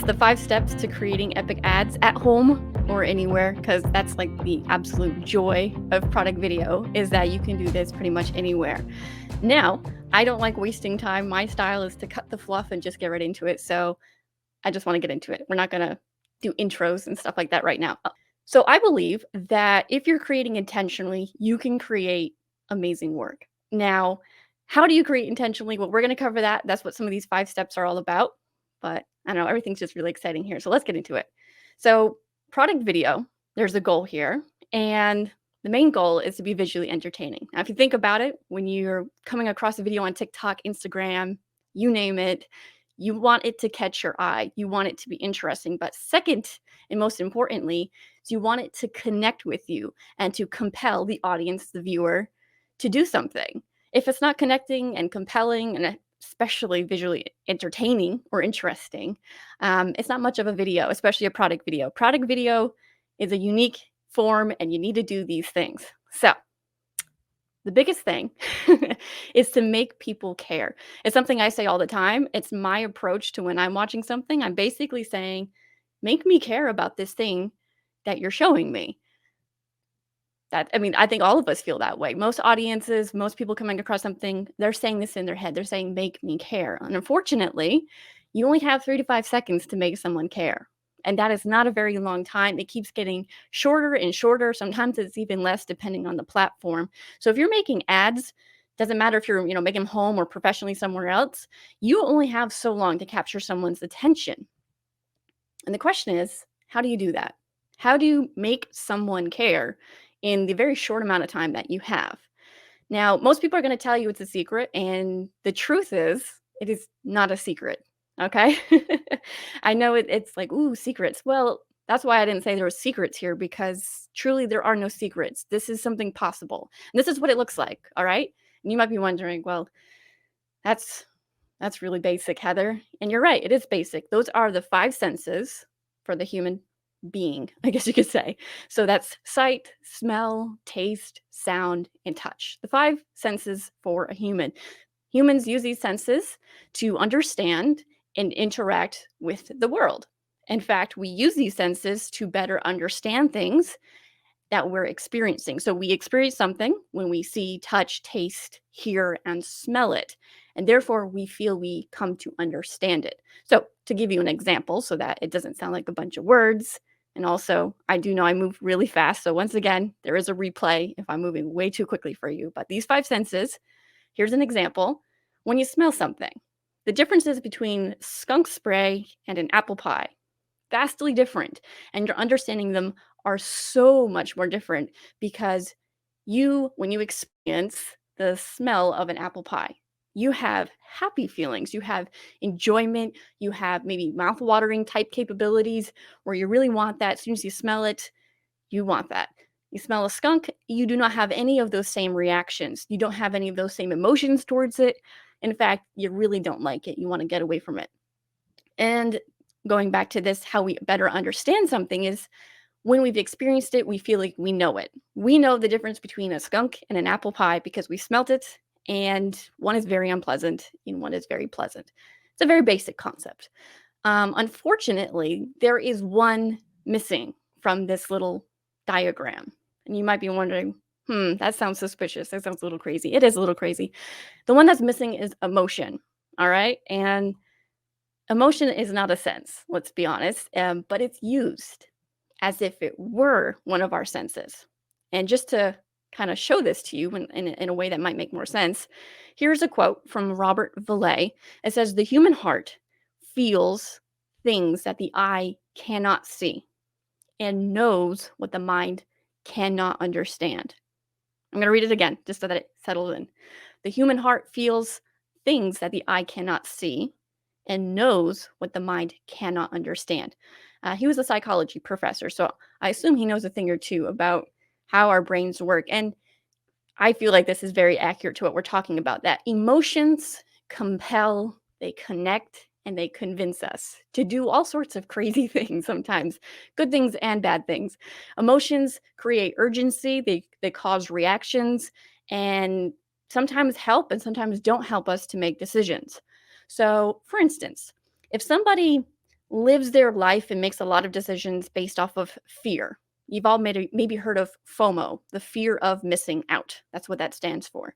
It's the 5 steps to creating epic ads at home or anywhere, because that's like the absolute joy of product video, is that you can do this pretty much anywhere. Now, I don't like wasting time. My style is to cut the fluff and just get right into it. So I just want to get into it. We're not going to do intros and stuff like that right now. So I believe that if you're creating intentionally, you can create amazing work. Now, how do you create intentionally? Well, we're going to cover that. That's what some of these 5 steps are all about. But I don't know, everything's just really exciting here. So let's get into it. So, product video, there's a goal here. And the main goal is to be visually entertaining. Now, if you think about it, when you're coming across a video on TikTok, Instagram, you name it, you want it to catch your eye. You want it to be interesting. But second, and most importantly, is you want it to connect with you and to compel the audience, the viewer, to do something. If it's not connecting and compelling and especially visually entertaining or interesting, it's not much of a video, especially a product video. Product video is a unique form and you need to do these things. So the biggest thing is to make people care. It's something I say all the time. It's my approach to when I'm watching something. I'm basically saying, make me care about this thing that you're showing me. I think all of us feel that way. Most audiences, most people coming across something, they're saying this in their head. They're saying, make me care. And unfortunately, you only have 3 to 5 seconds to make someone care. And that is not a very long time. It keeps getting shorter and shorter. Sometimes it's even less depending on the platform. So if you're making ads, doesn't matter if you're, making them home or professionally somewhere else, you only have so long to capture someone's attention. And the question is, how do you do that? How do you make someone care in the very short amount of time that you have? Now, most people are going to tell you it's a secret, and the truth is, it is not a secret. Okay. I know it's like, ooh, secrets. Well, that's why I didn't say there were secrets here, because truly there are no secrets. This is something possible. And this is what it looks like. All right. And you might be wondering, well, that's really basic, Heather. And you're right, it is basic. Those are the 5 senses for the human being, I guess you could say. So that's sight, smell, taste, sound, and touch. The 5 senses for a human. Humans use these senses to understand and interact with the world. In fact, we use these senses to better understand things that we're experiencing. So we experience something when we see, touch, taste, hear, and smell it. And therefore, we feel we come to understand it. So to give you an example so that it doesn't sound like a bunch of words, and also I do know I move really fast. So once again, there is a replay if I'm moving way too quickly for you. But these 5 senses, here's an example. When you smell something, the differences between skunk spray and an apple pie, vastly different. And your understanding them are so much more different because when you experience the smell of an apple pie, you have happy feelings, you have enjoyment, you have maybe mouth-watering type capabilities where you really want that. As soon as you smell it, you want that. You smell a skunk, you do not have any of those same reactions. You don't have any of those same emotions towards it. In fact, you really don't like it. You want to get away from it. And going back to this, how we better understand something is when we've experienced it, we feel like we know it. We know the difference between a skunk and an apple pie because we smelt it, and one is very unpleasant and one is very pleasant. It's a very basic concept. Unfortunately, there is one missing from this little diagram. And you might be wondering, that sounds suspicious. That sounds a little crazy. It is a little crazy. The one that's missing is emotion. All right. And emotion is not a sense, let's be honest, but it's used as if it were one of our senses. And just to kind of show this to you in a way that might make more sense, here's a quote from Robert Vallée. It says, "The human heart feels things that the eye cannot see and knows what the mind cannot understand." I'm going to read it again just so that it settles in. The human heart feels things that the eye cannot see and knows what the mind cannot understand. He was a psychology professor, so I assume he knows a thing or two about how our brains work. And I feel like this is very accurate to what we're talking about, that emotions compel, they connect, and they convince us to do all sorts of crazy things sometimes, good things and bad things. Emotions create urgency, they cause reactions, and sometimes help and sometimes don't help us to make decisions. So, for instance, if somebody lives their life and makes a lot of decisions based off of fear. You've all maybe heard of FOMO, the fear of missing out. That's what that stands for.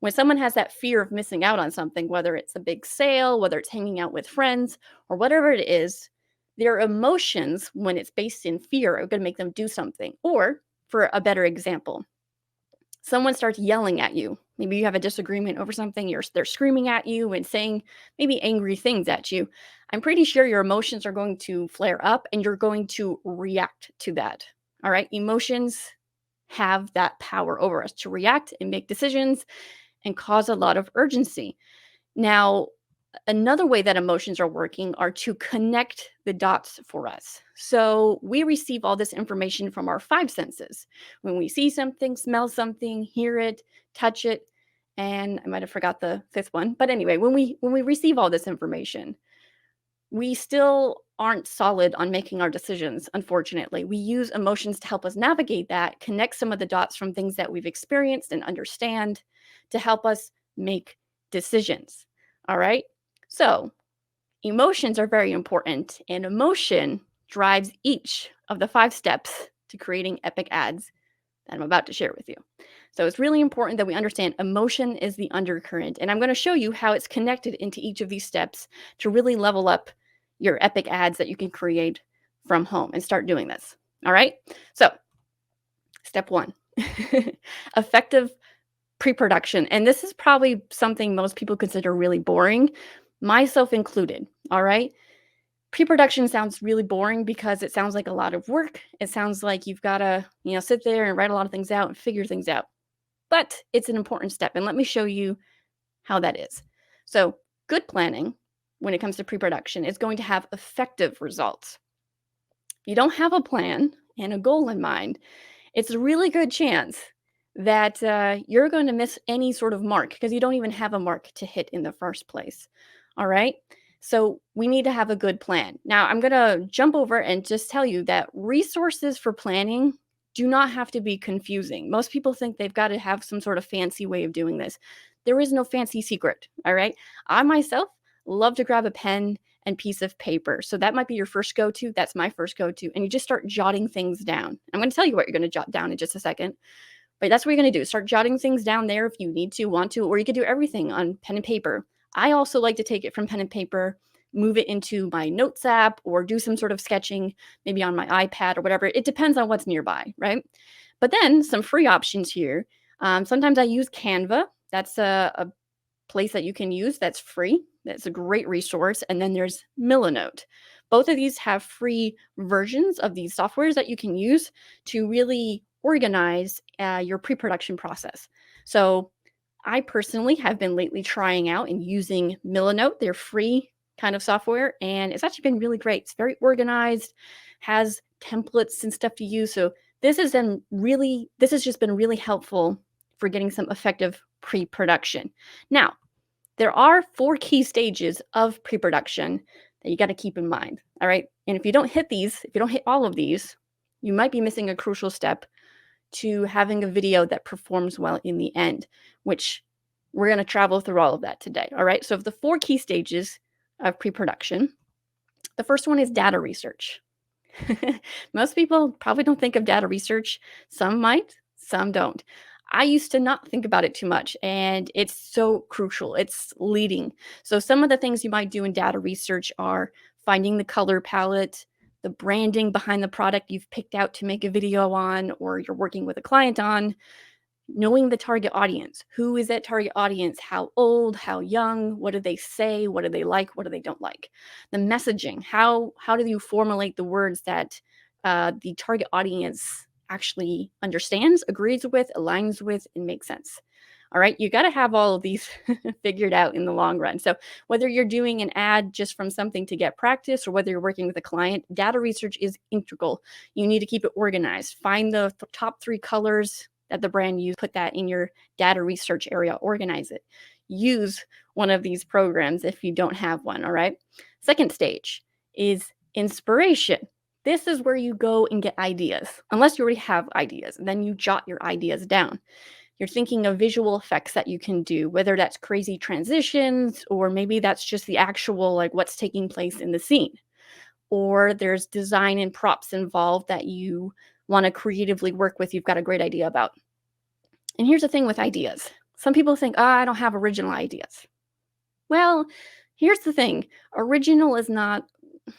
When someone has that fear of missing out on something, whether it's a big sale, whether it's hanging out with friends, or whatever it is, their emotions, when it's based in fear, are going to make them do something. Or, for a better example, someone starts yelling at you. Maybe you have a disagreement over something, they're screaming at you and saying maybe angry things at you. I'm pretty sure your emotions are going to flare up and you're going to react to that. All right? Emotions have that power over us to react and make decisions and cause a lot of urgency. Now, another way that emotions are working are to connect the dots for us. So we receive all this information from our five senses. When we see something, smell something, hear it, touch it, and I might have forgot the fifth one. But anyway, when we receive all this information, we still aren't solid on making our decisions, unfortunately. We use emotions to help us navigate that, connect some of the dots from things that we've experienced and understand to help us make decisions. All right? So, emotions are very important, and emotion drives each of the five steps to creating epic ads that I'm about to share with you. So, it's really important that we understand emotion is the undercurrent, and I'm going to show you how it's connected into each of these steps to really level up your epic ads that you can create from home and start doing this. All right? So, step one effective pre production. And this is probably something most people consider really boring, myself included. All right? Pre production sounds really boring because it sounds like a lot of work. It sounds like you've got to, sit there and write a lot of things out and figure things out. But it's an important step. And let me show you how that is. So, good planning when it comes to pre production is going to have effective results. If you don't have a plan and a goal in mind, it's a really good chance that you're going to miss any sort of mark because you don't even have a mark to hit in the first place. All right. So we need to have a good plan. Now, I'm going to jump over and just tell you that resources for planning do not have to be confusing. Most people think they've got to have some sort of fancy way of doing this. There is no fancy secret. All right. I myself love to grab a pen and piece of paper. So that might be your first go-to. That's my first go-to. And you just start jotting things down. I'm going to tell you what you're going to jot down in just a second. But that's what you're going to do. Start jotting things down there if you need to, want to, or you could do everything on pen and paper. I also like to take it from pen and paper, move it into my notes app, or do some sort of sketching, maybe on my iPad or whatever. It depends on what's nearby, right? But then some free options here. Sometimes I use Canva. That's a place that you can use that's free. That's a great resource. And then there's Milanote. Both of these have free versions of these softwares that you can use to really organize your pre-production process. So I personally have been lately trying out and using Milanote, their free kind of software, and it's actually been really great. It's very organized, has templates and stuff to use. So this has just been really helpful for getting some effective pre-production. Now, there are 4 key stages of pre-production that you got to keep in mind. All right. And if you don't hit all of these, you might be missing a crucial step to having a video that performs well in the end, which we're going to travel through all of that today. All right. So, of the 4 key stages of pre-production, the first one is data research. Most people probably don't think of data research. Some might, some don't. I used to not think about it too much, and it's so crucial. It's leading. So some of the things you might do in data research are finding the color palette, the branding behind the product you've picked out to make a video on, or you're working with a client on, knowing the target audience. Who is that target audience? How old? How young? What do they say? What do they like? What do they don't like? The messaging. How do you formulate the words that the target audience actually understands, agrees with, aligns with, and makes sense? All right, you got to have all of these figured out in the long run. So whether you're doing an ad just from something to get practice or whether you're working with a client, data research is integral. You need to keep it organized. Find the top 3 colors that the brand use, put that in your data research area, organize it. Use one of these programs if you don't have one, all right? Second stage is inspiration. This is where you go and get ideas, unless you already have ideas, and then you jot your ideas down. You're thinking of visual effects that you can do, whether that's crazy transitions or maybe that's just the actual, like, what's taking place in the scene. or there's design and props involved that you want to creatively work with, you've got a great idea about. And here's the thing with ideas. Some people think, oh, I don't have original ideas. Well, here's the thing. Original is not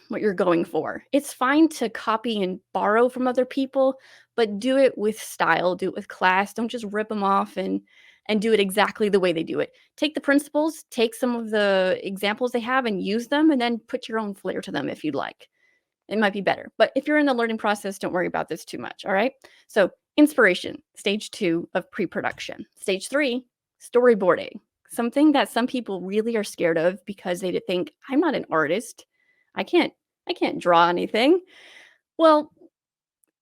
what you're going for. It's fine to copy and borrow from other people, but do it with style, do it with class. Don't just rip them off and do it exactly the way they do it. Take the principles, take some of the examples they have and use them, and then put your own flair to them if you'd like. It might be better. But if you're in the learning process, don't worry about this too much. All right. So, inspiration, stage 2 of pre production. Stage 3, storyboarding. Something that some people really are scared of because they think, I'm not an artist. I can't I can't draw anything. Well,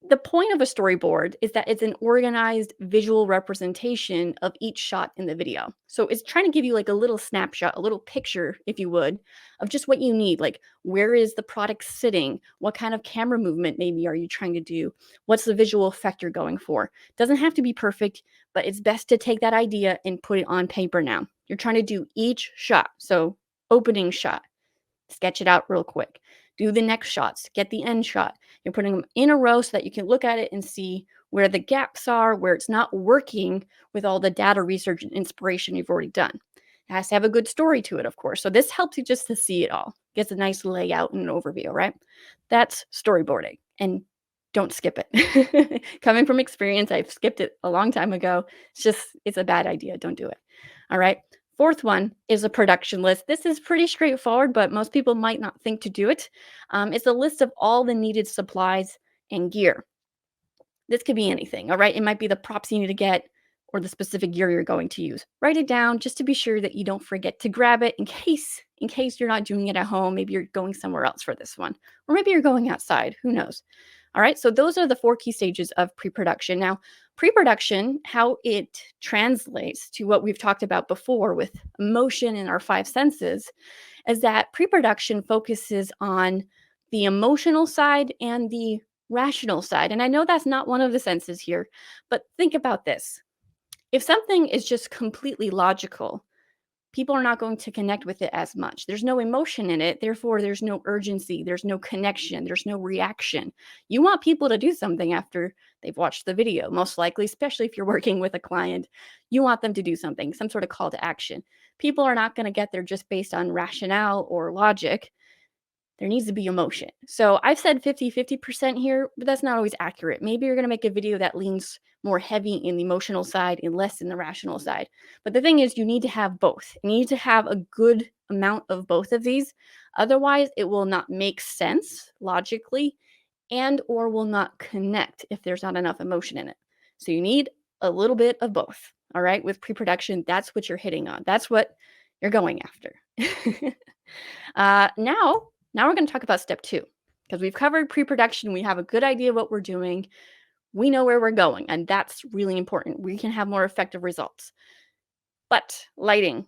the point of a storyboard is that it's an organized visual representation of each shot in the video. So it's trying to give you like a little snapshot, a little picture, if you would, of just what you need. Like, where is the product sitting? What kind of camera movement maybe are you trying to do? What's the visual effect you're going for? Doesn't have to be perfect, but it's best to take that idea and put it on paper now. You're trying to do each shot. So, opening shot, sketch it out real quick. Do the next shots, get the end shot. You're putting them in a row so that you can look at it and see where the gaps are, where it's not working with all the data research and inspiration you've already done. It has to have a good story to it, of course. So this helps you just to see it all. Gets a nice layout and an overview, right? That's storyboarding. And don't skip it. Coming from experience, I've skipped it a long time ago. It's a bad idea. Don't do it. All right. Fourth one is a production list. This is pretty straightforward, but most people might not think to do it. It's a list of all the needed supplies and gear. This could be anything, all right? It might be the props you need to get or the specific gear you're going to use. Write it down just to be sure that you don't forget to grab it in case you're not doing it at home. Maybe you're going somewhere else for this one, or maybe you're going outside. Who knows? All right, so those are the 4 key stages of pre-production. Now, pre-production, how it translates to what we've talked about before with emotion and our 5 senses, is that pre-production focuses on the emotional side and the rational side. And I know that's not one of the senses here, but think about this. If something is just completely logical, people are not going to connect with it as much. There's no emotion in it. Therefore, there's no urgency. There's no connection. There's no reaction. You want people to do something after they've watched the video, most likely, especially if you're working with a client. You want them to do something, some sort of call to action. People are not going to get there just based on rationale or logic. There needs to be emotion. So I've said 50% here, but that's not always accurate. Maybe you're going to make a video that leans more heavy in the emotional side and less in the rational side. But the thing is, you need to have both. You need to have a good amount of both of these. Otherwise, it will not make sense logically and or will not connect if there's not enough emotion in it. So you need a little bit of both. All right. With pre-production, that's what you're hitting on. That's what you're going after. Now we're going to talk about step 2, because we've covered pre-production. We have a good idea what we're doing. We know where we're going, and that's really important. We can have more effective results. But lighting.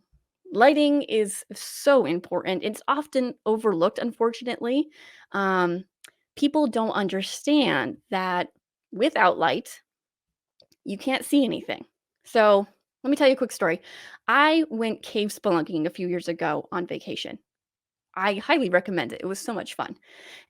Lighting is so important. It's often overlooked, unfortunately. People don't understand that without light, you can't see anything. So let me tell you a quick story. I went cave spelunking a few years ago on vacation. I highly recommend it. It was so much fun.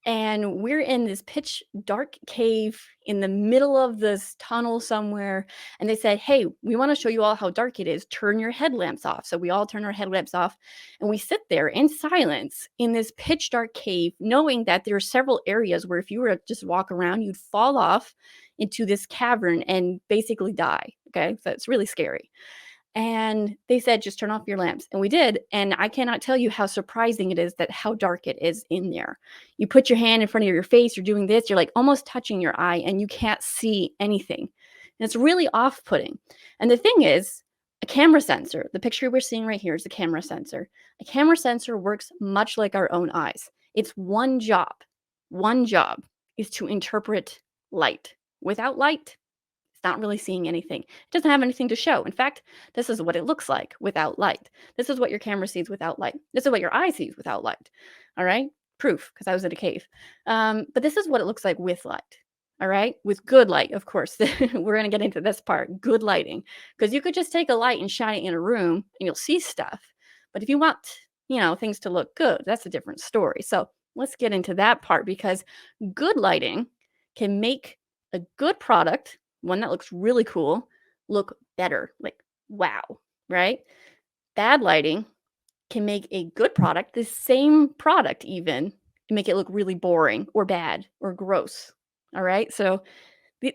And we're in this pitch dark cave in the middle of this tunnel somewhere. And they said, hey, we want to show you all how dark it is. Turn your headlamps off. So we all turn our headlamps off and we sit there in silence in this pitch dark cave, knowing that there are several areas where if you were to just walk around, you'd fall off into this cavern and basically die. Okay. So it's really scary. And they said, just turn off your lamps. And we did. And I cannot tell you how surprising it is that how dark it is in there. You put your hand in front of your face, you're doing this, you're like almost touching your eye and you can't see anything. And it's really off-putting. And the thing is, a camera sensor, the picture we're seeing right here is a camera sensor. A camera sensor works much like our own eyes. It's one job is to interpret light. Without light, it's not really seeing anything. It doesn't have anything to show. In fact, this is what it looks like without light. This is what your camera sees without light. This is what your eye sees without light. All right? Proof, because I was in a cave. But this is what it looks like with light. All right? With good light, of course. We're going to get into this part. Good lighting. Because you could just take a light and shine it in a room and you'll see stuff. But if you want, things to look good, that's a different story. So let's get into that part because good lighting can make a good product, one that looks really cool, look better. Like, wow, right? Bad lighting can make a good product, the same product even, and make it look really boring or bad or gross. All right? So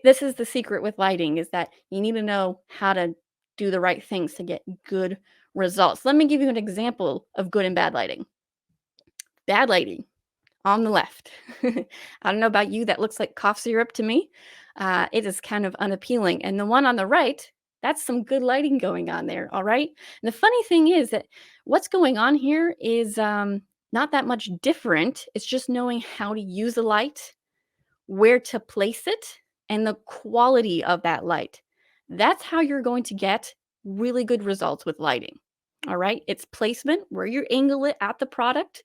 this is the secret with lighting is that you need to know how to do the right things to get good results. Let me give you an example of good and bad lighting. Bad lighting on the left. I don't know about you, that looks like cough syrup to me. It is kind of unappealing. And the one on the right, that's some good lighting going on there. All right. And the funny thing is that what's going on here is not that much different. It's just knowing how to use the light, where to place it, and the quality of that light. That's how you're going to get really good results with lighting. All right. It's placement, where you angle it at the product,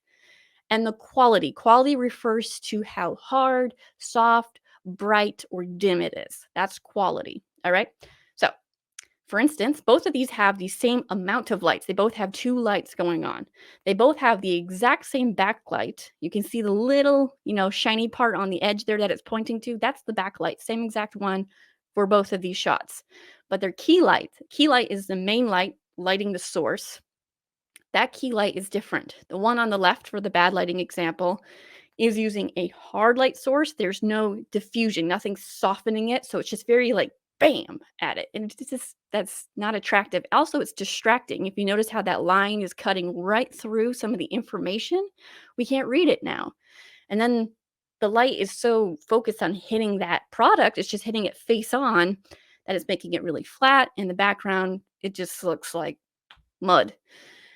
and the quality. Quality refers to how hard, soft, bright, or dim it is. That's quality. All right. So, for instance, both of these have the same amount of lights. They both have two lights going on. They both have the exact same backlight. You can see the little, shiny part on the edge there that it's pointing to. That's the backlight, same exact one for both of these shots. But their key light, is the main light lighting the source. That key light is different. The one on the left for the bad lighting example is using a hard light source. There's no diffusion, nothing softening it. So it's just very like bam at it. And it's just, that's not attractive. Also, it's distracting. If you notice how that line is cutting right through some of the information, we can't read it now. And then the light is so focused on hitting that product, it's just hitting it face on, that it's making it really flat. In the background, it just looks like mud.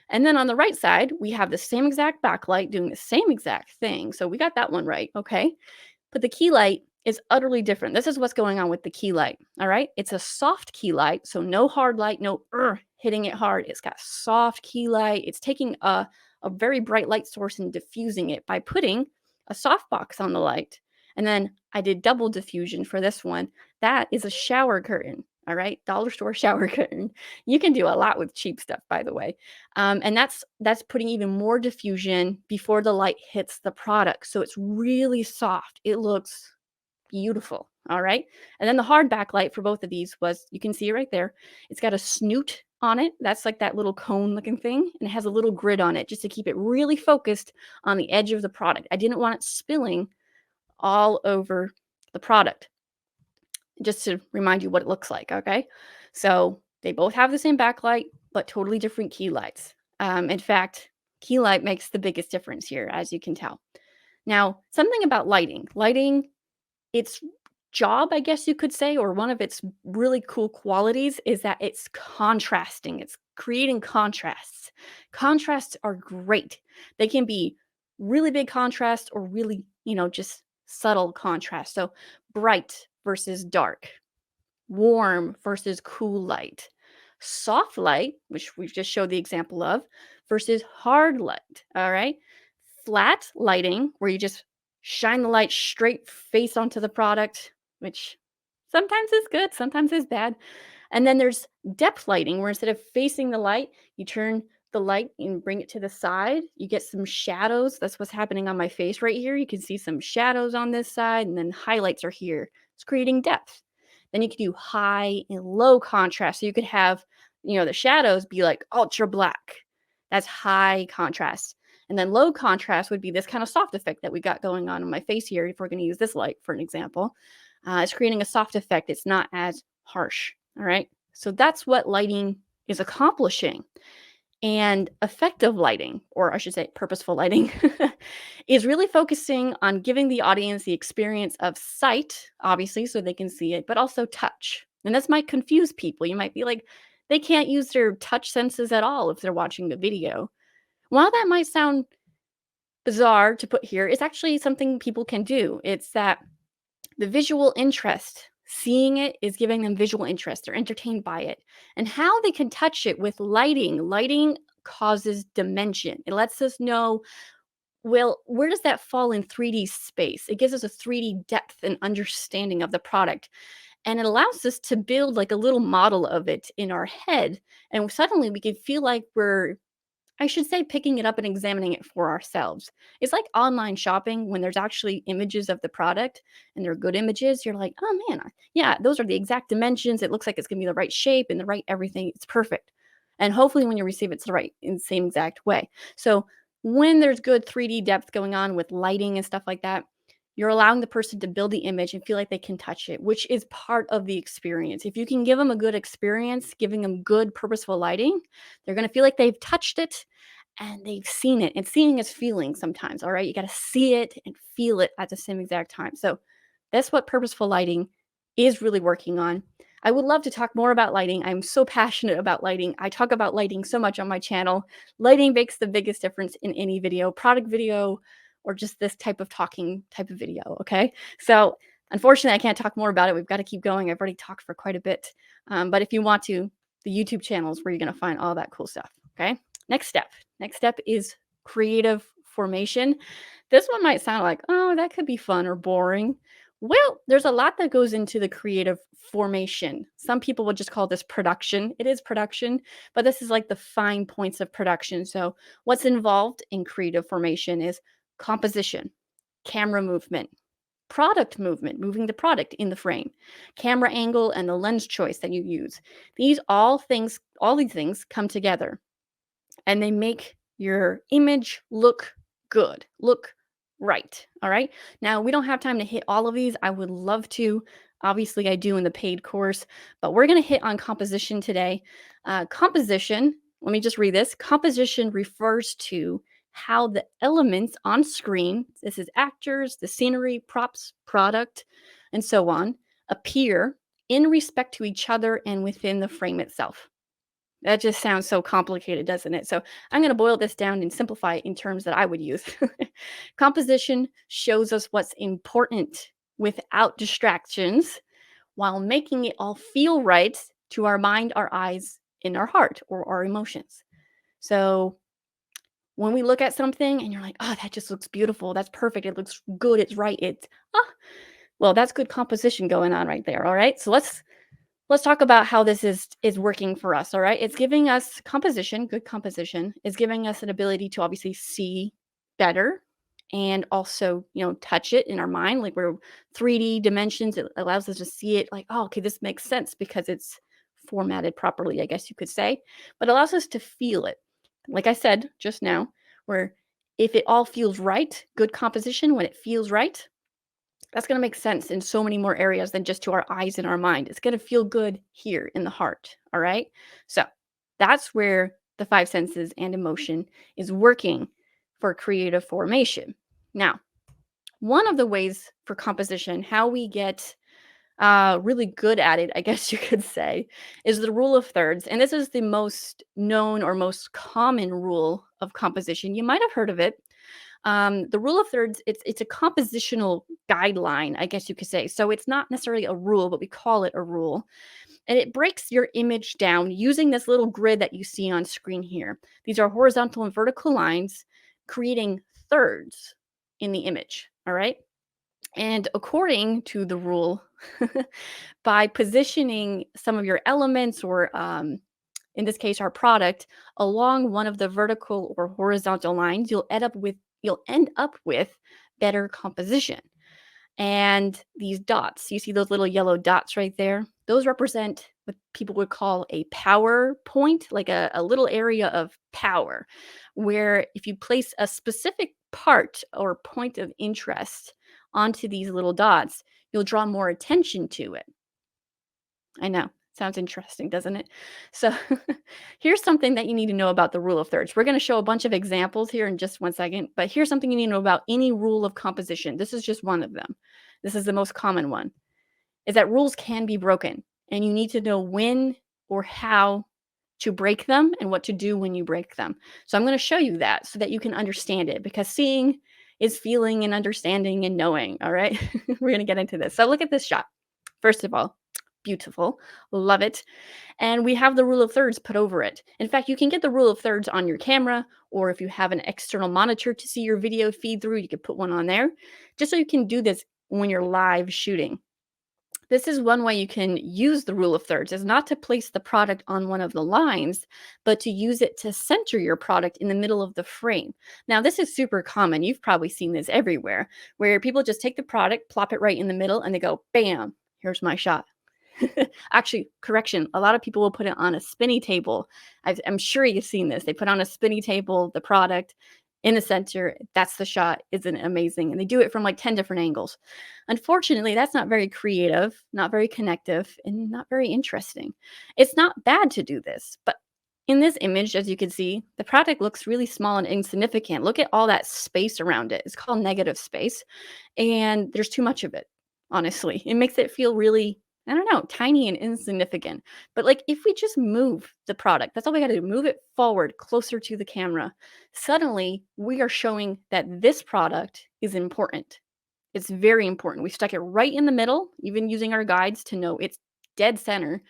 And then on the right side, we have the same exact backlight doing the same exact thing. So we got that one right, okay? But the key light is utterly different. This is what's going on with the key light, all right? It's a soft key light, so no hard light, no hitting it hard. It's got soft key light. It's taking a very bright light source and diffusing it by putting a softbox on the light. And then I did double diffusion for this one. That is a shower curtain. All right, dollar store shower curtain. You can do a lot with cheap stuff, by the way, and that's putting even more diffusion before the light hits the product, so it's really soft. It looks beautiful. All right, and then the hard backlight for both of these was, you can see it right there. It's got a snoot on it. That's like that little cone looking thing, and it has a little grid on it just to keep it really focused on the edge of the product. I didn't want it spilling all over the product, just to remind you what it looks like, okay? So they both have the same backlight, but totally different key lights. In fact, key light makes the biggest difference here, as you can tell. Now, something about lighting. Lighting, its job, I guess you could say, or one of its really cool qualities is that it's contrasting. It's creating contrasts. Contrasts are great. They can be really big contrast or really, just subtle contrast. So bright versus dark, warm versus cool light, soft light, which we've just showed the example of, versus hard light. All right. Flat lighting, where you just shine the light straight face onto the product, which sometimes is good, sometimes is bad. And then there's depth lighting, where instead of facing the light, you turn the light and bring it to the side. You get some shadows. That's what's happening on my face right here. You can see some shadows on this side, and then highlights are here. It's creating depth. Then you could do high and low contrast. So you could have, the shadows be like ultra black. That's high contrast. And then low contrast would be this kind of soft effect that we got going on my face here. If we're going to use this light for an example, it's creating a soft effect. It's not as harsh. All right. So that's what lighting is accomplishing. And effective lighting, or I should say purposeful lighting, is really focusing on giving the audience the experience of sight, obviously, so they can see it, but also touch. And this might confuse people. You might be like, they can't use their touch senses at all if they're watching the video. While that might sound bizarre to put here, it's actually something people can do. It's that the visual interest, seeing it is giving them visual interest. They're entertained by it. And how they can touch it with lighting. Lighting causes dimension. It lets us know, well, where does that fall in 3D space? It gives us a 3D depth and understanding of the product. And it allows us to build like a little model of it in our head. And suddenly we can feel like we're I should say picking it up and examining it for ourselves. It's like online shopping when there's actually images of the product and they're good images. You're like, oh man, yeah, those are the exact dimensions. It looks like it's gonna be the right shape and the right everything. It's perfect. And hopefully when you receive it's the right in the same exact way. So when there's good 3D depth going on with lighting and stuff like that, you're allowing the person to build the image and feel like they can touch it, which is part of the experience. If you can give them a good experience, giving them good purposeful lighting, they're going to feel like they've touched it and they've seen it. And seeing is feeling sometimes, all right? You got to see it and feel it at the same exact time. So that's what purposeful lighting is really working on. I would love to talk more about lighting. I'm so passionate about lighting. I talk about lighting so much on my channel. Lighting makes the biggest difference in any video, product video, or just this type of talking type of video. Okay. So unfortunately, I can't talk more about it. We've got to keep going. I've already talked for quite a bit. But if you want to, the YouTube channel is where you're going to find all that cool stuff. Okay. Next step. Next step is creative formation. This one might sound like, oh, that could be fun or boring. Well, there's a lot that goes into the creative formation. Some people would just call this production. It is production, but this is like the fine points of production. So, what's involved in creative formation is composition, camera movement, product movement, moving the product in the frame, camera angle, and the lens choice that you use. All these things come together and they make your image look good, look right. All right. Now, we don't have time to hit all of these. I would love to. Obviously, I do in the paid course, but we're going to hit on composition today. Composition, let me just read this. Composition refers to how the elements on screen, this is actors, the scenery, props, product, and so on, appear in respect to each other and within the frame itself. That just sounds so complicated, doesn't it? So I'm going to boil this down and simplify it in terms that I would use. Composition shows us what's important without distractions while making it all feel right to our mind, our eyes, and our heart or our emotions. So when we look at something and you're like, oh, that just looks beautiful. That's perfect. It looks good. It's right. Well, that's good composition going on right there. All right. So let's talk about how this is working for us. All right, it's giving us composition. Good composition is giving us an ability to obviously see better and also touch it in our mind, like we're 3D dimensions. It allows us to see it like, oh, okay, this makes sense because it's formatted properly, I guess you could say. But it allows us to feel it, like I said just now, where if it all feels right, good composition, when it feels right, that's going to make sense in so many more areas than just to our eyes and our mind. It's going to feel good here in the heart. All right. So that's where the five senses and emotion is working for creative formation. Now, one of the ways for composition, how we get really good at it, I guess you could say, is the rule of thirds. And this is the most known or most common rule of composition. You might have heard of it. The rule of thirds, it's a compositional guideline, I guess you could say. So it's not necessarily a rule, but we call it a rule. And it breaks your image down using this little grid that you see on screen here. These are horizontal and vertical lines creating thirds in the image. All right. And according to the rule, by positioning some of your elements or in this case our product along one of the vertical or horizontal lines, you'll end up with better composition. And these dots, you see those little yellow dots right there? Those represent what people would call a power point, like a little area of power, where if you place a specific part or point of interest onto these little dots, you'll draw more attention to it. I know. Sounds interesting, doesn't it? So here's something that you need to know about the rule of thirds. We're going to show a bunch of examples here in just 1 second, but here's something you need to know about any rule of composition. This is just one of them. This is the most common one, is that rules can be broken, and you need to know when or how to break them and what to do when you break them. So I'm going to show you that so that you can understand it, because seeing is feeling and understanding and knowing. All right. We're going to get into this. So look at this shot. First of all, beautiful. Love it. And we have the rule of thirds put over it. In fact, you can get the rule of thirds on your camera, or if you have an external monitor to see your video feed through, you could put one on there just so you can do this when you're live shooting. This is one way you can use the rule of thirds, is not to place the product on one of the lines, but to use it to center your product in the middle of the frame. Now, this is super common. You've probably seen this everywhere, where people just take the product, plop it right in the middle, and they go, bam, here's my shot. Actually, correction, a lot of people will put it on a spinny table. I'm sure you've seen this. They put on a spinny table the product in the center. That's the shot. Isn't it amazing? And they do it from like 10 different angles. Unfortunately, that's not very creative, not very connective, and not very interesting. It's not bad to do this, but in this image, as you can see, the product looks really small and insignificant. Look at all that space around it. It's called negative space, and there's too much of it, honestly. It makes it feel really, I don't know, tiny and insignificant. But like if we just move the product, that's all we got to do, move it forward closer to the camera. Suddenly, we are showing that this product is important. It's very important. We stuck it right in the middle, even using our guides to know it's dead center,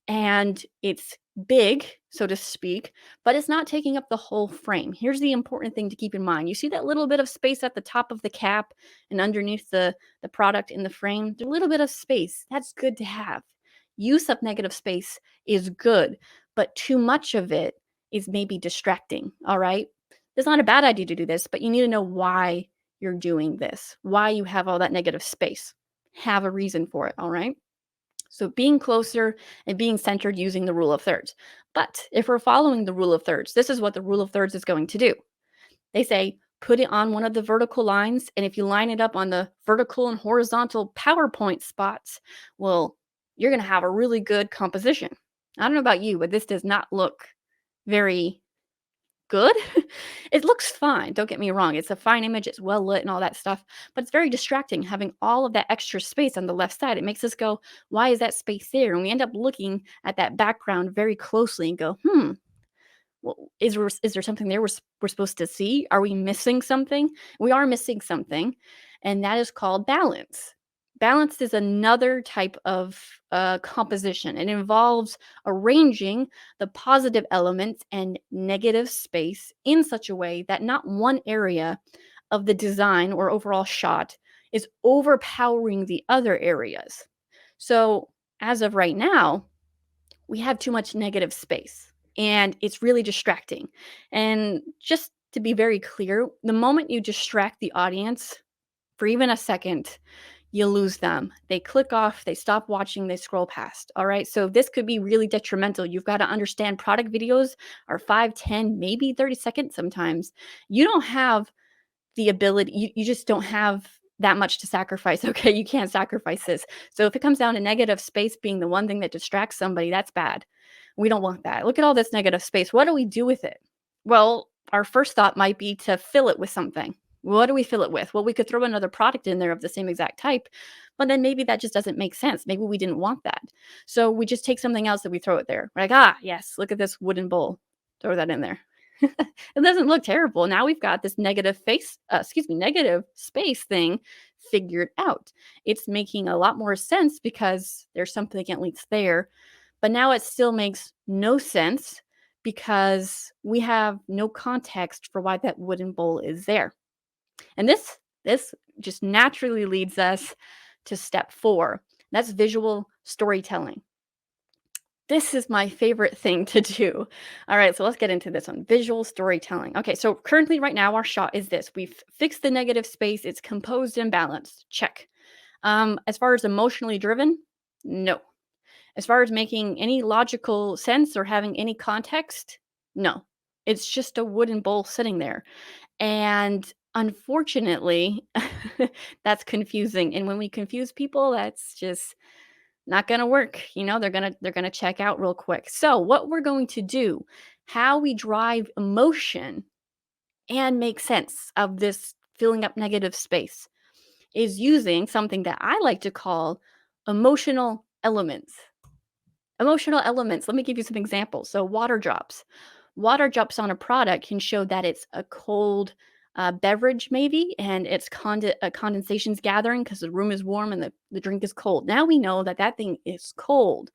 and it's big, so to speak, but it's not taking up the whole frame. Here's the important thing to keep in mind. You see that little bit of space at the top of the cap and underneath the product in the frame? There's a little bit of space. That's good to have. Use of negative space is good, but too much of it is maybe distracting, all right? It's not a bad idea to do this, but you need to know why you're doing this, why you have all that negative space. Have a reason for it, all right? So being closer and being centered using the rule of thirds. But if we're following the rule of thirds, this is what the rule of thirds is going to do. They say, put it on one of the vertical lines. And if you line it up on the vertical and horizontal PowerPoint spots, well, you're going to have a really good composition. I don't know about you, but this does not look very good. It looks fine, don't get me wrong. It's a fine image, it's well lit and all that stuff, but it's very distracting having all of that extra space on the left side. It makes us go, why is that space there? And we end up looking at that background very closely and go, well, is there something there we're supposed to see? Are we missing something? We are missing something, and that is called balance. Balance is another type of composition. It involves arranging the positive elements and negative space in such a way that not one area of the design or overall shot is overpowering the other areas. So, as of right now, we have too much negative space and it's really distracting. And just to be very clear, the moment you distract the audience for even a second, you lose them. They click off, they stop watching, they scroll past. All right. So this could be really detrimental. You've got to understand product videos are 5, 10, maybe 30 seconds sometimes. You don't have the ability, you just don't have that much to sacrifice. Okay. You can't sacrifice this. So if it comes down to negative space being the one thing that distracts somebody, that's bad. We don't want that. Look at all this negative space. What do we do with it? Well, our first thought might be to fill it with something. What do we fill it with? Well, we could throw another product in there of the same exact type, but then maybe that just doesn't make sense. Maybe we didn't want that. So we just take something else that we throw it there. We're like, yes, look at this wooden bowl. Throw that in there. It doesn't look terrible. Now we've got this negative space thing figured out. It's making a lot more sense because there's something at least there. But now it still makes no sense because we have no context for why that wooden bowl is there. And this just naturally leads us to step 4. That's visual storytelling. This is my favorite thing to do. All right, so let's get into this one. Visual storytelling. Okay, so currently right now our shot is this. We've fixed the negative space. It's composed and balanced. Check. As far as emotionally driven, no. As far as making any logical sense or having any context, no. It's just a wooden bowl sitting there. And unfortunately, that's confusing. And when we confuse people, that's just not going to work. They're going to check out real quick. So, what we're going to do, how we drive emotion and make sense of this filling up negative space is using something that I like to call emotional elements. Emotional elements. Let me give you some examples. So, water drops. Water drops on a product can show that it's a cold beverage, maybe, and it's condensation's gathering because the room is warm and the drink is cold. Now we know that that thing is cold.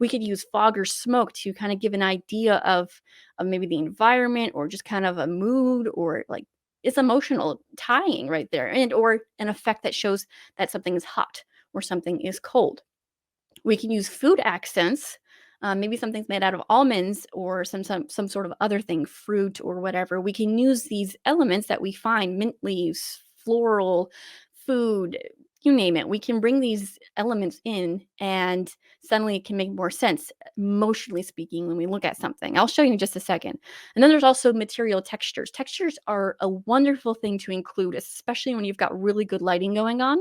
We could use fog or smoke to kind of give an idea of maybe the environment or just kind of a mood or like it's emotional tying right there, and or an effect that shows that something is hot or something is cold. We can use food accents. Maybe something's made out of almonds or some sort of other thing, fruit or whatever. We can use these elements that we find, mint leaves, floral, food, you name it. We can bring these elements in, and suddenly it can make more sense, emotionally speaking, when we look at something. I'll show you in just a second. And then there's also material textures. Textures are a wonderful thing to include, especially when you've got really good lighting going on,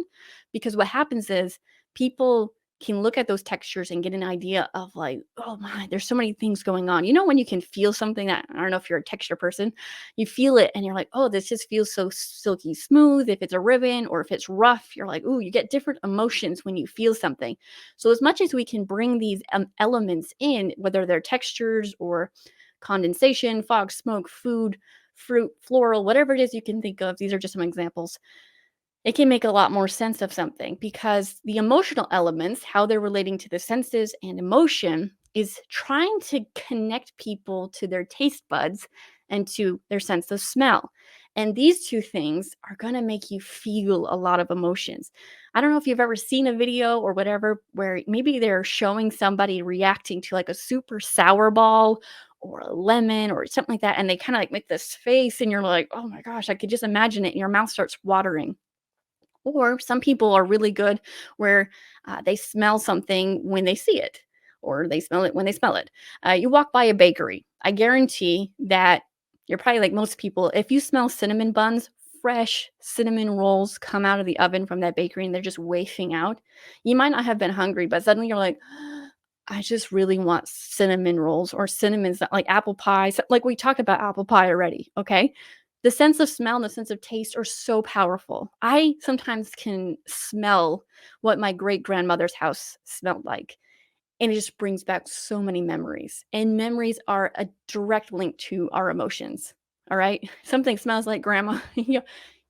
because what happens is people can look at those textures and get an idea of like, oh my, there's so many things going on. You know, when you can feel something that, I don't know if you're a texture person, you feel it and you're like, oh, this just feels so silky smooth. If it's a ribbon or if it's rough, you're like, ooh, you get different emotions when you feel something. So as much as we can bring these elements in, whether they're textures or condensation, fog, smoke, food, fruit, floral, whatever it is you can think of, these are just some examples. It can make a lot more sense of something because the emotional elements, how they're relating to the senses and emotion, is trying to connect people to their taste buds and to their sense of smell. And these two things are going to make you feel a lot of emotions. I don't know if you've ever seen a video or whatever where maybe they're showing somebody reacting to like a super sour ball or a lemon or something like that. And they kind of like make this face, and you're like, oh my gosh, I could just imagine it. And your mouth starts watering. Or some people are really good where they smell something when they see it, or they smell it when they smell it. You walk by a bakery. I guarantee that you're probably like most people. If you smell cinnamon buns, fresh cinnamon rolls come out of the oven from that bakery and they're just wafting out. You might not have been hungry, but suddenly you're like, I just really want cinnamon rolls or cinnamons like apple pie. Like we talked about apple pie already. Okay. The sense of smell and the sense of taste are so powerful. I sometimes can smell what my great grandmother's house smelled like, and it just brings back so many memories. And memories are a direct link to our emotions. All right. Something smells like grandma.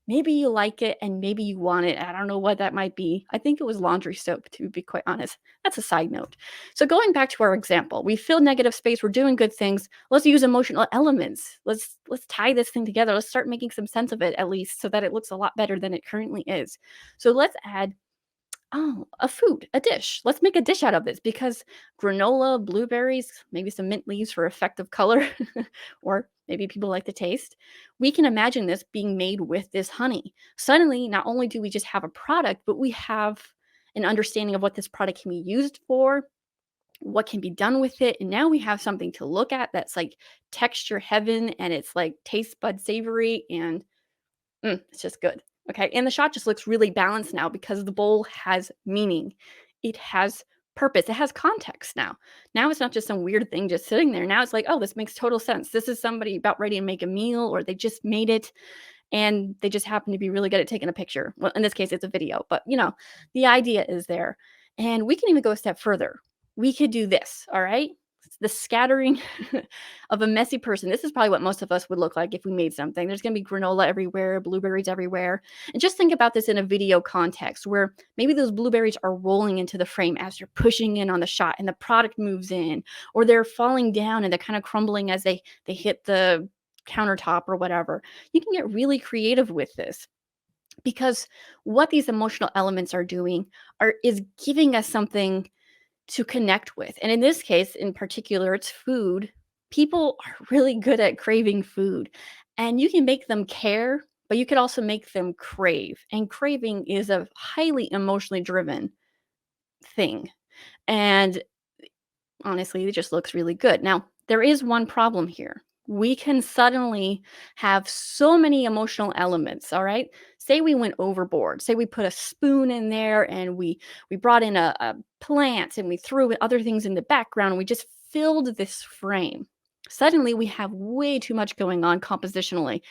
Maybe you like it and maybe you want it. I don't know what that might be. I think it was laundry soap, to be quite honest. That's a side note. So going back to our example, we fill negative space, we're doing good things. Let's use emotional elements. Let's tie this thing together. Let's start making some sense of it at least so that it looks a lot better than it currently is. So let's add a food, a dish. Let's make a dish out of this because granola, blueberries, maybe some mint leaves for effective color, or maybe people like the taste. We can imagine this being made with this honey. Suddenly, not only do we just have a product, but we have an understanding of what this product can be used for, what can be done with it. And now we have something to look at that's like texture heaven, and it's like taste bud savory, and it's just good. Okay. And the shot just looks really balanced now because the bowl has meaning. It has purpose. It has context now. Now it's not just some weird thing just sitting there. Now it's like, oh, this makes total sense. This is somebody about ready to make a meal, or they just made it and they just happen to be really good at taking a picture. Well, in this case, it's a video, but the idea is there. And we can even go a step further. We could do this. All right. The scattering of a messy person. This is probably what most of us would look like if we made something. There's going to be granola everywhere, blueberries everywhere. And just think about this in a video context where maybe those blueberries are rolling into the frame as you're pushing in on the shot and the product moves in, or they're falling down and they're kind of crumbling as they hit the countertop or whatever. You can get really creative with this because what these emotional elements are doing is giving us something to connect with. And in this case, in particular, it's food. People are really good at craving food, and you can make them care, but you could also make them crave. And craving is a highly emotionally driven thing. And honestly, it just looks really good. Now, there is one problem here. We can suddenly have so many emotional elements, all right? Say we went overboard. Say we put a spoon in there and we brought in a plant and we threw other things in the background and we just filled this frame. Suddenly we have way too much going on compositionally.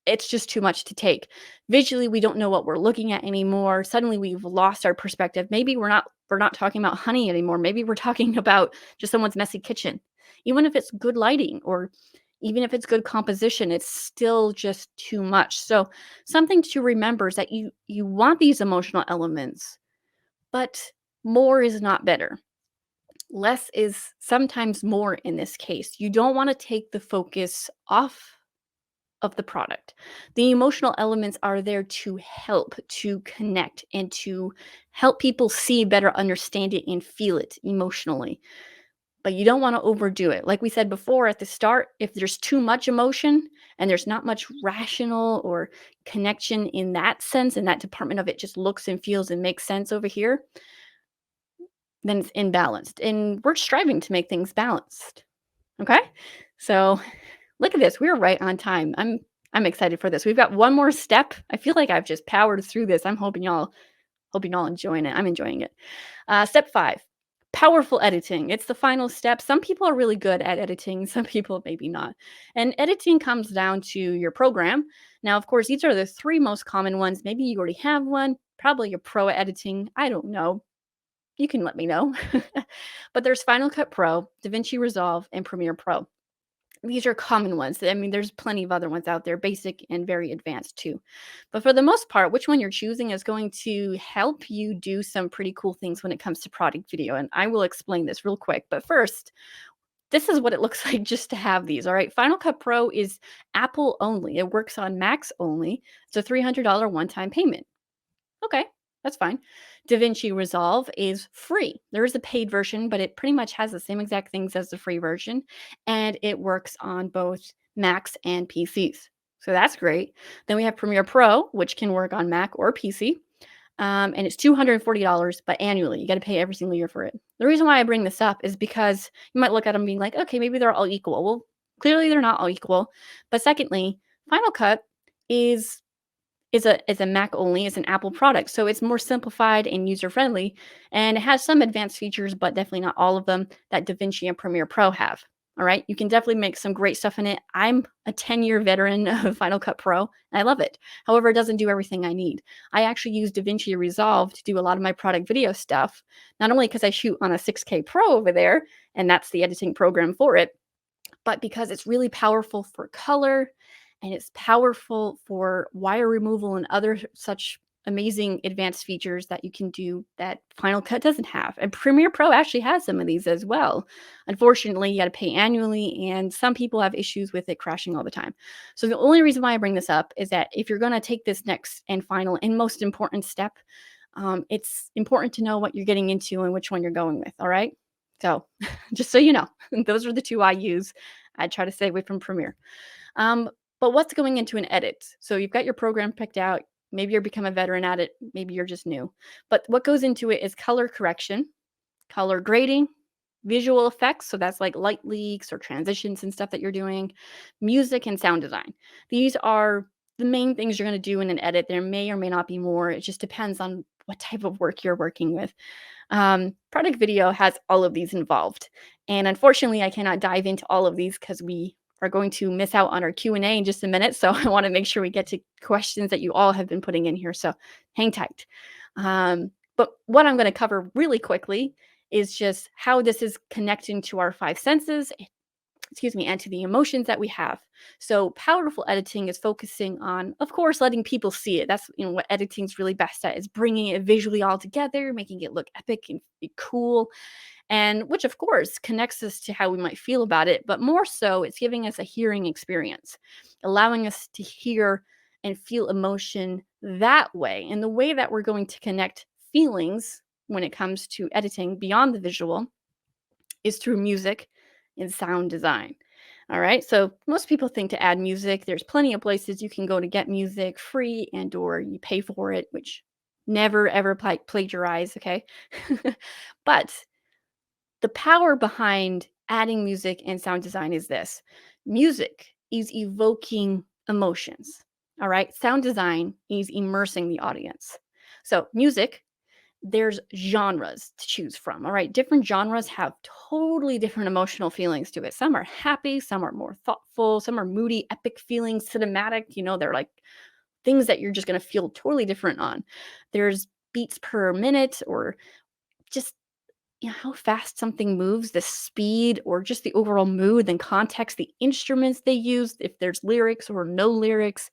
It's just too much to take. Visually, we don't know what we're looking at anymore. Suddenly we've lost our perspective. Maybe we're not talking about honey anymore. Maybe we're talking about just someone's messy kitchen. Even if it's good lighting or even if it's good composition, it's still just too much. So something to remember is that you want these emotional elements, but more is not better. Less is sometimes more in this case. You don't want to take the focus off of the product. The emotional elements are there to help, to connect, and to help people see, better understand it, and feel it emotionally. But you don't want to overdo it. Like we said before at the start, if there's too much emotion and there's not much rational or connection in that sense, in that department of it just looks and feels and makes sense over here, then it's imbalanced. And we're striving to make things balanced. Okay? So look at this. We're right on time. I'm excited for this. We've got one more step. I feel like I've just powered through this. I'm hoping y'all enjoying it. I'm enjoying it. Step 5, powerful editing. It's the final step. Some people are really good at editing, some people maybe not. And editing comes down to your program. Now, of course, these are the 3 most common ones. Maybe you already have one, probably you're pro at editing. I don't know. You can let me know. But there's Final Cut Pro, DaVinci Resolve, and Premiere Pro. These are common ones. I mean, there's plenty of other ones out there, basic and very advanced too. But for the most part, which one you're choosing is going to help you do some pretty cool things when it comes to product video. And I will explain this real quick. But first, this is what it looks like just to have these. All right. Final Cut Pro is Apple only, it works on Macs only. It's a $300 one time payment. Okay, that's fine. DaVinci Resolve is free. There is a paid version, but it pretty much has the same exact things as the free version, and it works on both Macs and PCs. So that's great. Then we have Premiere Pro, which can work on Mac or PC, and it's $240, but annually. You got to pay every single year for it. The reason why I bring this up is because you might look at them being like, okay, maybe they're all equal. Well, clearly they're not all equal. But secondly, Final Cut is is a Mac only, is an Apple product. So it's more simplified and user friendly, and it has some advanced features, but definitely not all of them that DaVinci and Premiere Pro have. All right, you can definitely make some great stuff in it. I'm a 10-year veteran of Final Cut Pro, and I love it. However, it doesn't do everything I need. I actually use DaVinci Resolve to do a lot of my product video stuff, not only because I shoot on a 6K Pro over there, and that's the editing program for it, but because it's really powerful for color and it's powerful for wire removal and other such amazing advanced features that you can do that Final Cut doesn't have. And Premiere Pro actually has some of these as well. Unfortunately, you got to pay annually, and some people have issues with it crashing all the time. So the only reason why I bring this up is that if you're going to take this next and final and most important step, it's important to know what you're getting into and which one you're going with. All right. So just so you know, those are the 2 I use. I try to stay away from Premiere. Um, but what's going into an edit? So you've got your program picked out. Maybe you're become a veteran at it. Maybe you're just new. But what goes into it is color correction, color grading, visual effects. So that's like light leaks or transitions and stuff that you're doing, music and sound design. These are the main things you're going to do in an edit. There may or may not be more. It just depends on what type of work you're working with. Product video has all of these involved. And unfortunately, I cannot dive into all of these because we are going to miss out on our Q&A in just a minute. So I want to make sure we get to questions that you all have been putting in here. So hang tight. But what I'm going to cover really quickly is just how this is connecting to our 5 senses, and to the emotions that we have. So powerful editing is focusing on, of course, letting people see it. That's what editing is really best at, is bringing it visually all together, making it look epic and cool, and which of course connects us to how we might feel about it. But more so, it's giving us a hearing experience, allowing us to hear and feel emotion that way. And the way that we're going to connect feelings when it comes to editing beyond the visual is through music and sound design. All right. So most people think to add music, there's plenty of places you can go to get music free and or you pay for it, which never ever plagiarize. Okay. But the power behind adding music and sound design is this: music is evoking emotions. All right. Sound design is immersing the audience. So music, there's genres to choose from. All right. Different genres have totally different emotional feelings to it. Some are happy, some are more thoughtful, some are moody, epic feelings, cinematic. They're like things that you're just going to feel totally different on. There's beats per minute, or just how fast something moves, the speed, or just the overall mood and context, the instruments they use, if there's lyrics or no lyrics.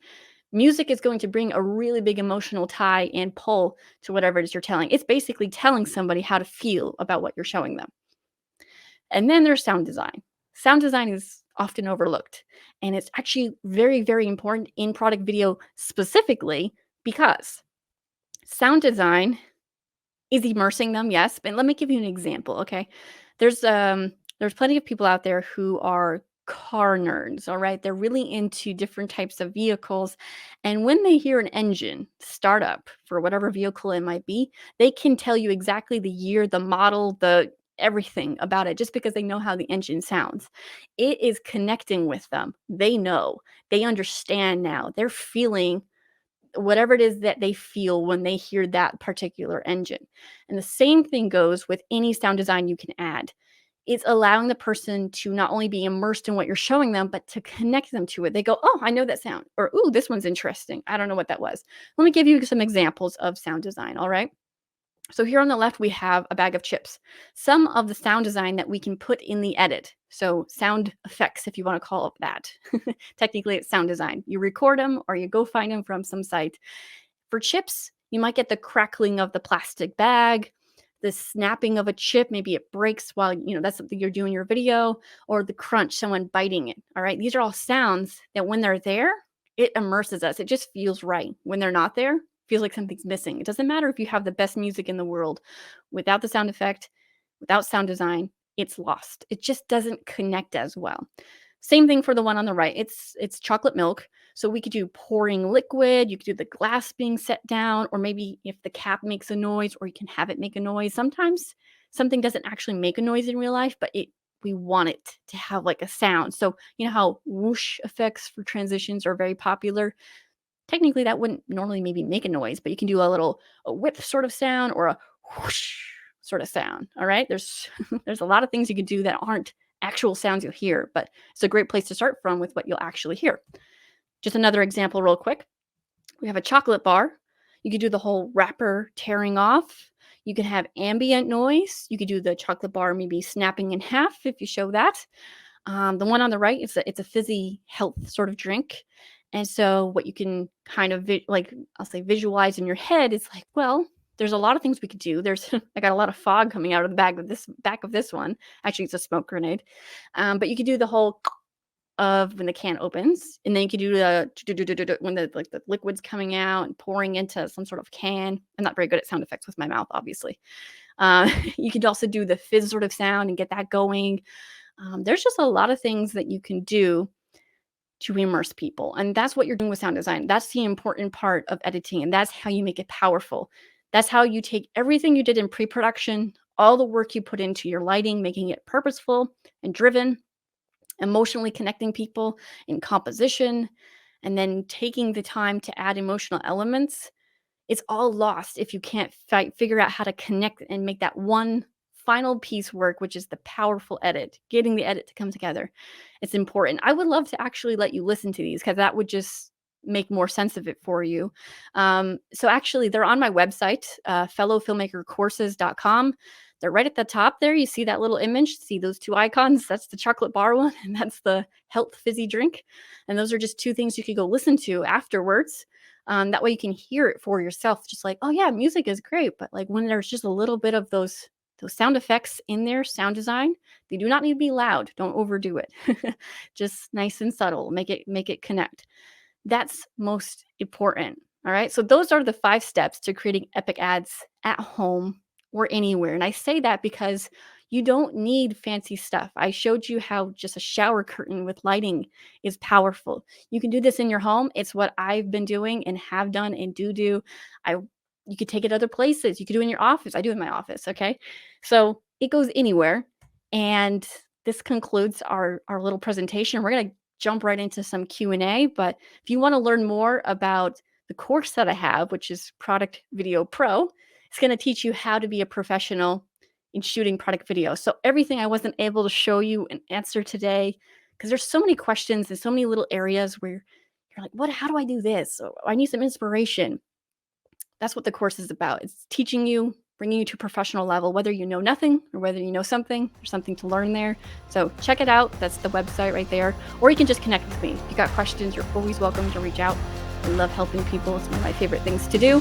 Music is going to bring a really big emotional tie and pull to whatever it is you're telling. It's basically telling somebody how to feel about what you're showing them. And then there's sound design. Sound design is often overlooked. And it's actually very, very important in product video specifically because sound design is immersing them, yes, but let me give you an example, okay? There's plenty of people out there who are car nerds, all right? They're really into different types of vehicles, and when they hear an engine start up for whatever vehicle it might be, they can tell you exactly the year, the model, the everything about it just because they know how the engine sounds. It is connecting with them. They know. They understand now. They're feeling whatever it is that they feel when they hear that particular engine. And the same thing goes with any sound design you can add. It's allowing the person to not only be immersed in what you're showing them, but to connect them to it. They go, "Oh, I know that sound," or "Ooh, this one's interesting. I don't know what that was." Let me give you some examples of sound design, all right? So here on the left, we have a bag of chips. Some of the sound design that we can put in the edit. So sound effects, if you want to call it that. Technically, it's sound design. You record them or you go find them from some site. For chips, you might get the crackling of the plastic bag, the snapping of a chip, maybe it breaks while, that's something you're doing your video, or the crunch, someone biting it. All right. These are all sounds that when they're there, it immerses us. It just feels right. When they're not there, feels like something's missing. It doesn't matter if you have the best music in the world. Without the sound effect, without sound design, it's lost. It just doesn't connect as well. Same thing for the one on the right. It's chocolate milk. So we could do pouring liquid, you could do the glass being set down, or maybe if the cap makes a noise, or you can have it make a noise. Sometimes something doesn't actually make a noise in real life, but we want it to have like a sound. So you know how whoosh effects for transitions are very popular? Technically, that wouldn't normally maybe make a noise, but you can do a whip sort of sound or a whoosh sort of sound. All right. There's there's a lot of things you can do that aren't actual sounds you'll hear, but it's a great place to start from with what you'll actually hear. Just another example, real quick. We have a chocolate bar. You could do the whole wrapper tearing off. You can have ambient noise. You could do the chocolate bar maybe snapping in half if you show that. The one on the right, it's a fizzy health sort of drink. And so what you can kind of I'll say visualize in your head is like, well, there's a lot of things we could do. There's I got a lot of fog coming out of the back of this one. Actually, it's a smoke grenade. But you could do the whole of when the can opens, and then you could do the when the liquid's coming out and pouring into some sort of can. I'm not very good at sound effects with my mouth, obviously. You could also do the fizz sort of sound and get that going. There's just a lot of things that you can do to immerse people. And that's what you're doing with sound design. That's the important part of editing. And that's how you make it powerful. That's how you take everything you did in pre-production, all the work you put into your lighting, making it purposeful and driven, emotionally connecting people in composition, and then taking the time to add emotional elements. It's all lost if you can't figure out how to connect and make that one final piece work, which is the powerful edit, getting the edit to come together. It's important. I would love to actually let you listen to these because that would just make more sense of it for you. So actually, they're on my website, fellowfilmmakercourses.com. They're right at the top there. You see that little image, see those two icons? That's the chocolate bar one, and that's the health fizzy drink. And those are just two things you could go listen to afterwards. That way you can hear it for yourself. Just like, oh yeah, music is great. But like when there's just a little bit of those sound effects in there, sound design, they do not need to be loud. Don't overdo it. Just nice and subtle. Make it connect. That's most important. All right. So those are the 5 steps to creating epic ads at home or anywhere. And I say that because you don't need fancy stuff. I showed you how just a shower curtain with lighting is powerful. You can do this in your home. It's what I've been doing and have done and do. You could take it other places. You could do it in your office. I do it in my office. Okay. So it goes anywhere. And this concludes our little presentation. We're going to jump right into some Q&A. But if you want to learn more about the course that I have, which is Product Video Pro, it's going to teach you how to be a professional in shooting product video. So everything I wasn't able to show you and answer today, because there's so many questions and so many little areas where you're like, how do I do this? Or I need some inspiration. That's what the course is about. It's teaching you, bringing you to a professional level, whether you know nothing or whether you know something. There's something to learn there. So check it out. That's the website right there. Or you can just connect with me. If you got questions, you're always welcome to reach out. I love helping people. It's one of my favorite things to do.